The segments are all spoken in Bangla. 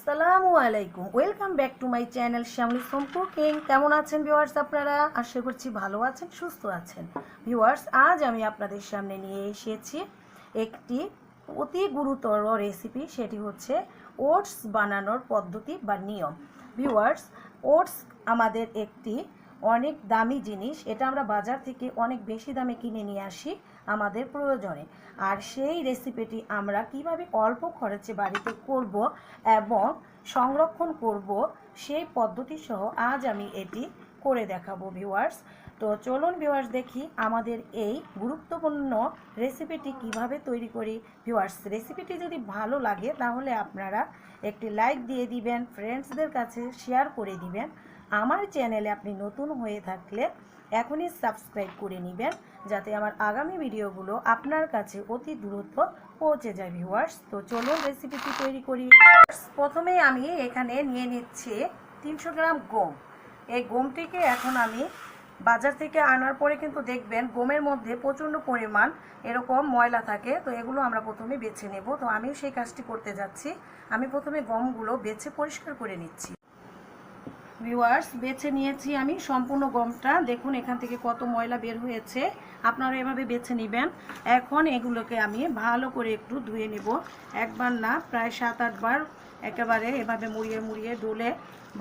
আসসালামু আলাইকুম, welcome back to my channel Shyamoli's home cooking. কেমন আছেন ভিউয়ার্স? আপনারা আশা করছি ভালো আছেন, সুস্থ আছেন। ভিউয়ার্স, আজ আমি আপনাদের সামনে নিয়ে এসেছি একটি অতি গুরুতর রেসিপি। সেটি হচ্ছে ওটস বানানোর পদ্ধতি বা নিয়ম। ভিউয়ার্স, ওটস আমাদের একটি অনেক দামি জিনিস। এটা আমরা বাজার থেকে অনেক বেশি দামে কিনে নিয়ে আসি আমাদের প্রয়োজনে। আর সেই রেসিপিটি আমরা কিভাবে অল্প খরচে বাড়িতে করব এবং সংরক্ষণ করব সেই পদ্ধতি সহ আজ আমি এটি করে দেখাবো ভিউয়ার্স। তো চলুন ভিউয়ার্স, দেখি আমাদের এই গুরুত্বপূর্ণ রেসিপিটি কিভাবে তৈরি করি। ভিউয়ার্স, রেসিপিটি যদি ভালো লাগে তাহলে আপনারা একটি লাইক দিয়ে দিবেন, ফ্রেন্ডসদের কাছে শেয়ার করে দিবেন। আমার চ্যানেলে আপনি নতুন হয়ে থাকলে এখনই সাবস্ক্রাইব করে নেবেন, যাতে আমার আগামী ভিডিওগুলো আপনার কাছে অতি দ্রুত পৌঁছে যায় ভিউয়ার্স। তো চলুন রেসিপিটি তৈরি করি। প্রথমে আমি এখানে নিয়ে নিচ্ছি 300 গ্রাম গম। এই গমটিকে এখন আমি বাজার থেকে আনার পরে কিন্তু দেখবেন গমের মধ্যে প্রচণ্ড পরিমাণ এরকম ময়লা থাকে। তো এগুলো আমরা প্রথমে বেছে নেব। তো আমিও সেই কাজটি করতে যাচ্ছি। আমি প্রথমে গমগুলো বেছে পরিষ্কার করে নিচ্ছি। ভিউয়ার্স, বেছে নিয়েছি আমি সম্পূর্ণ গমটা। দেখুন এখান থেকে কত ময়লা বের হয়েছে। আপনারা এভাবে বেছে নেবেন। এখন এগুলোকে আমি ভালো করে একটু ধুয়ে নেব। একবার না, প্রায় 7-8 বার একেবারে এভাবে মুড়িয়ে মুড়িয়ে ডলে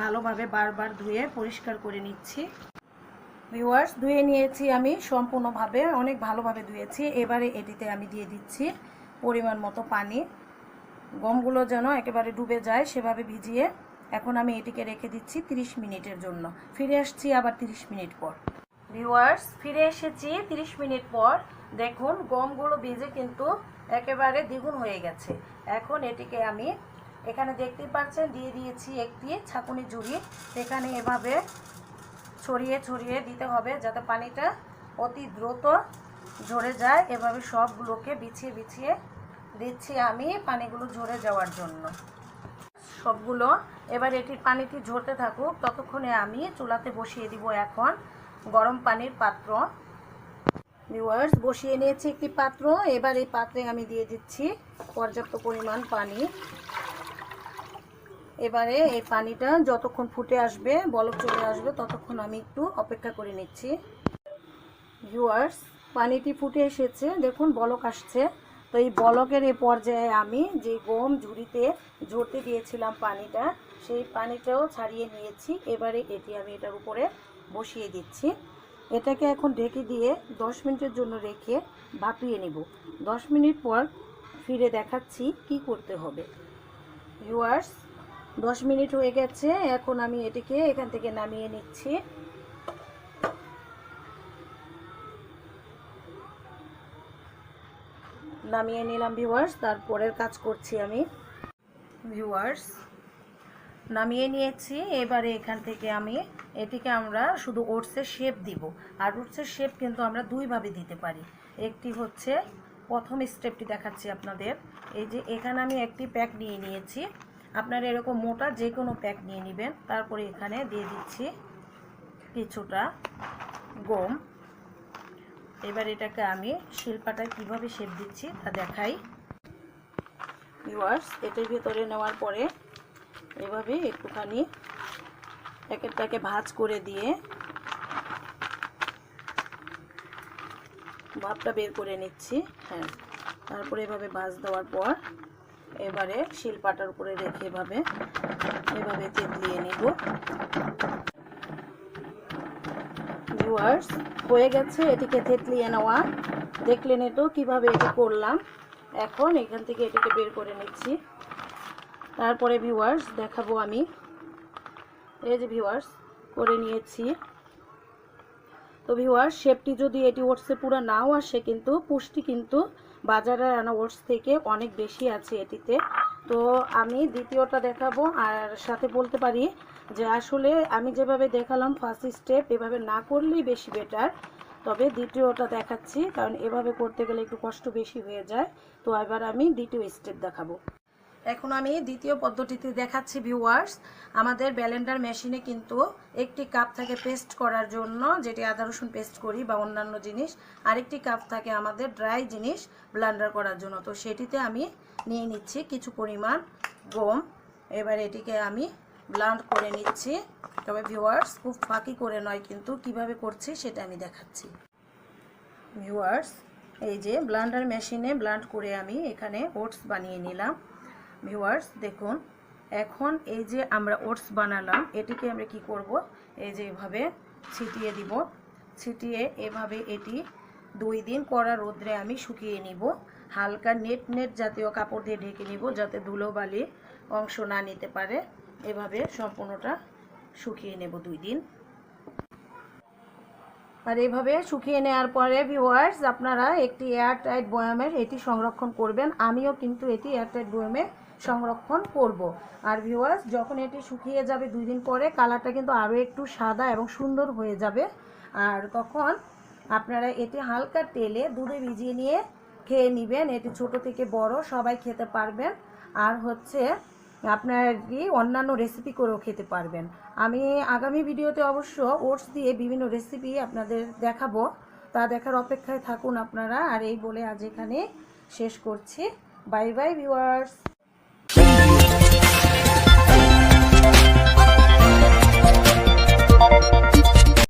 ভালোভাবে বারবার ধুয়ে পরিষ্কার করে নিচ্ছি। ভিউয়ার্স, ধুয়ে নিয়েছি আমি সম্পূর্ণভাবে, অনেক ভালোভাবে ধুয়েছি। এবারে এটিতে আমি দিয়ে দিচ্ছি পরিমাণ মতো পানি। গমগুলো যেন একেবারে ডুবে যায় সেভাবে ভিজিয়ে এখন আমি এটিকে রেখে দিচ্ছি 30 মিনিটের জন্য। ফিরে আসছি আবার 30 মিনিট পর। ভিউয়ার্স, ফিরে এসেছি 30 মিনিট পর। দেখুন গমগুলো ভিজে কিন্তু একেবারে দ্বিগুণ হয়ে গেছে। এখন এটিকে আমি এখানে দেখতে পাচ্ছেন দিয়ে দিয়েছি একটি ছাঁকুনি ঝুড়ি। এখানে এভাবে ছড়িয়ে ছড়িয়ে দিতে হবে যাতে পানিটা অতি দ্রুত ঝরে যায়। এভাবে সবগুলোকে বিছিয়ে বিছিয়ে দিচ্ছি আমি পানিগুলো ঝরে যাওয়ার জন্য সবগুলো। এবার এটির পানিটি ঝরতে থাকুক, ততক্ষণে আমি চুলাতে বসিয়ে দিব এখন গরম পানির পাত্র। ভিউয়ার্স, বসিয়ে নিয়েছি একটি পাত্র। এবার এই পাত্রে আমি দিয়ে দিচ্ছি পর্যাপ্ত পরিমাণ পানি। এবারে এই পানিটা যতক্ষণ ফুটে আসবে, বলক চলে আসবে, ততক্ষণ আমি একটু অপেক্ষা করে নিচ্ছি। ভিউয়ার্স, পানিটি ফুটে এসেছে, দেখুন বলক আসছে। তো এই বলকের এই পর্যায়ে আমি যে গম ঝুড়িতে ঝরতে দিয়েছিলাম পানিটা, সেই পানিটাও ছাড়িয়ে নিয়েছি। এবারে এটি আমি এটার উপরে বসিয়ে দিচ্ছি। এটাকে এখন ঢেকে দিয়ে 10 মিনিটের জন্য রেখে ভাপিয়ে নেব। 10 মিনিট পর ফিরে দেখাচ্ছি কি করতে হবে। ভিউয়ার্স, 10 মিনিট হয়ে গেছে। এখন আমি এটিকে এখান থেকে নামিয়ে নিচ্ছি। নামিয়ে নিলাম ভিউয়ার্স, তারপরের কাজ করছি আমি। ভিউয়ার্স, নামিয়ে নিয়েছি। এবারে এখান থেকে আমি এটিকে আমরা শুধু ওটসের শেপ দিব। আর ওটসের শেপ কিন্তু আমরা দুইভাবে দিতে পারি। একটি হচ্ছে, প্রথম স্টেপটি দেখাচ্ছি আপনাদের। এই যে এখানে আমি একটি প্যাক নিয়ে নিয়েছি। আপনারা এরকম মোটা যে কোনো প্যাক নিয়ে নেবেন। তারপরে এখানে দিয়ে দিচ্ছি কিছুটা গম। এবার এটাকে আমি শিলপাটায় কিভাবে শেপ দিচ্ছি তা দেখাই। ভিউয়ার্স, এটার ভিতরে নেওয়ার পরে এভাবে একটুখানি প্যাকেটটাকে ভাঁজ করে দিয়ে ভাপটা বের করে নিচ্ছি। হ্যাঁ, তারপরে এভাবে ভাঁজ দেওয়ার পর এবারে শিলপাটার উপরে রেখে এভাবে তেতলিয়ে নিব। ভিউয়ার্স, হয়ে গেছে এটিকে থেতলিয়ে নেওয়া। দেখলেন তো কিভাবে এটি করলাম। এখন এখান থেকে এটিকে বের করে নিচ্ছি। তারপরে ভিউয়ার্স দেখাবো আমি। এই যে ভিউয়ার্স, করে নিয়েছি। তো ভিউয়ার্স, শেপটি যদি এটি ওটসে পুরো নাও আসে, কিন্তু পুষ্টি কিন্তু বাজারে আনা ওটস থেকে অনেক বেশি আছে এটিতে। তো আমি দ্বিতীয়টা দেখাবো। আর সাথে বলতে পারি যে আসলে আমি যেভাবে দেখালাম ফার্স্ট স্টেপ, এভাবে না করলেই বেশি বেটার। তবে দ্বিতীয়টা দেখাচ্ছি, কারণ এভাবে করতে গেলে একটু কষ্ট বেশি হয়ে যায়। তো এবার আমি দ্বিতীয় স্টেপ দেখাবো। এখন আমি দ্বিতীয় পদ্ধতিতে দেখাচ্ছি। ভিউয়ার্স, আমাদের ব্লেন্ডার মেশিনে কিন্তু একটি কাপ থাকে পেস্ট করার জন্য, যেটি আদা রসুন পেস্ট করি বা অন্যান্য জিনিস। আরেকটি কাপ থাকে আমাদের ড্রাই জিনিস ব্লেন্ডার করার জন্য। তো সেটিতে আমি নিয়ে নিচ্ছি কিছু পরিমাণ গম। এবার এটিকে আমি ব্লেন্ড করে নিচ্ছি। তবে ভিউয়ার্স খুব ফাঁকি করে নয়, কিন্তু কিভাবে করছি সেটা আমি দেখাচ্ছি। ভিউয়ার্স এই যে ব্লেন্ডার মেশিনে ব্লেন্ড করে আমি এখানে ওটস বানিয়ে নিলাম। ভিউয়ার্স দেখুন, এখন এই যে আমরা ওটস বানালাম এটিকে আমরা কি করব, এই যে এভাবে ছিটিয়ে দিব। ছিটিয়ে এভাবে এটি 2 দিন কড়া রোদ্রে আমি শুকিয়ে নিব। হালকা নেট নেট জাতীয় কাপড় দিয়ে ঢেকে নিব, যাতে ধুলোবালি অংশ না নিতে পারে। এভাবে সম্পূর্ণটা শুকিয়ে নেব 2 দিন। আর এইভাবে শুকিয়ে নেওয়ার পরে ভিউয়ার্স আপনারা একটি এয়ারটাইট বয়ামে এটি সংরক্ষণ করবেন। আমিও কিন্তু এটি এয়ারটাইট বয়ামে সংরক্ষণ করব। আর ভিউয়ার্স যখন এটি শুকিয়ে যাবে 2 দিন পরে, কালারটা কিন্তু আরও একটু সাদা এবং সুন্দর হয়ে যাবে। আর তখন আপনারা এটি হালকা তেলে দুধে ভিজিয়ে নিয়ে খেয়ে নেবেন। এটি ছোট থেকে বড় সবাই খেতে পারবেন। আর হচ্ছে আপনারা কি অন্যান্য রেসিপি করেও খেতে পারবেন। আমি আগামী ভিডিওতে অবশ্য ওটস দিয়ে বিভিন্ন রেসিপি আপনাদের দেখাবো, তা দেখার অপেক্ষায় থাকুন আপনারা। আর এই বলে আজ এখানে শেষ করছি। Bye bye viewers.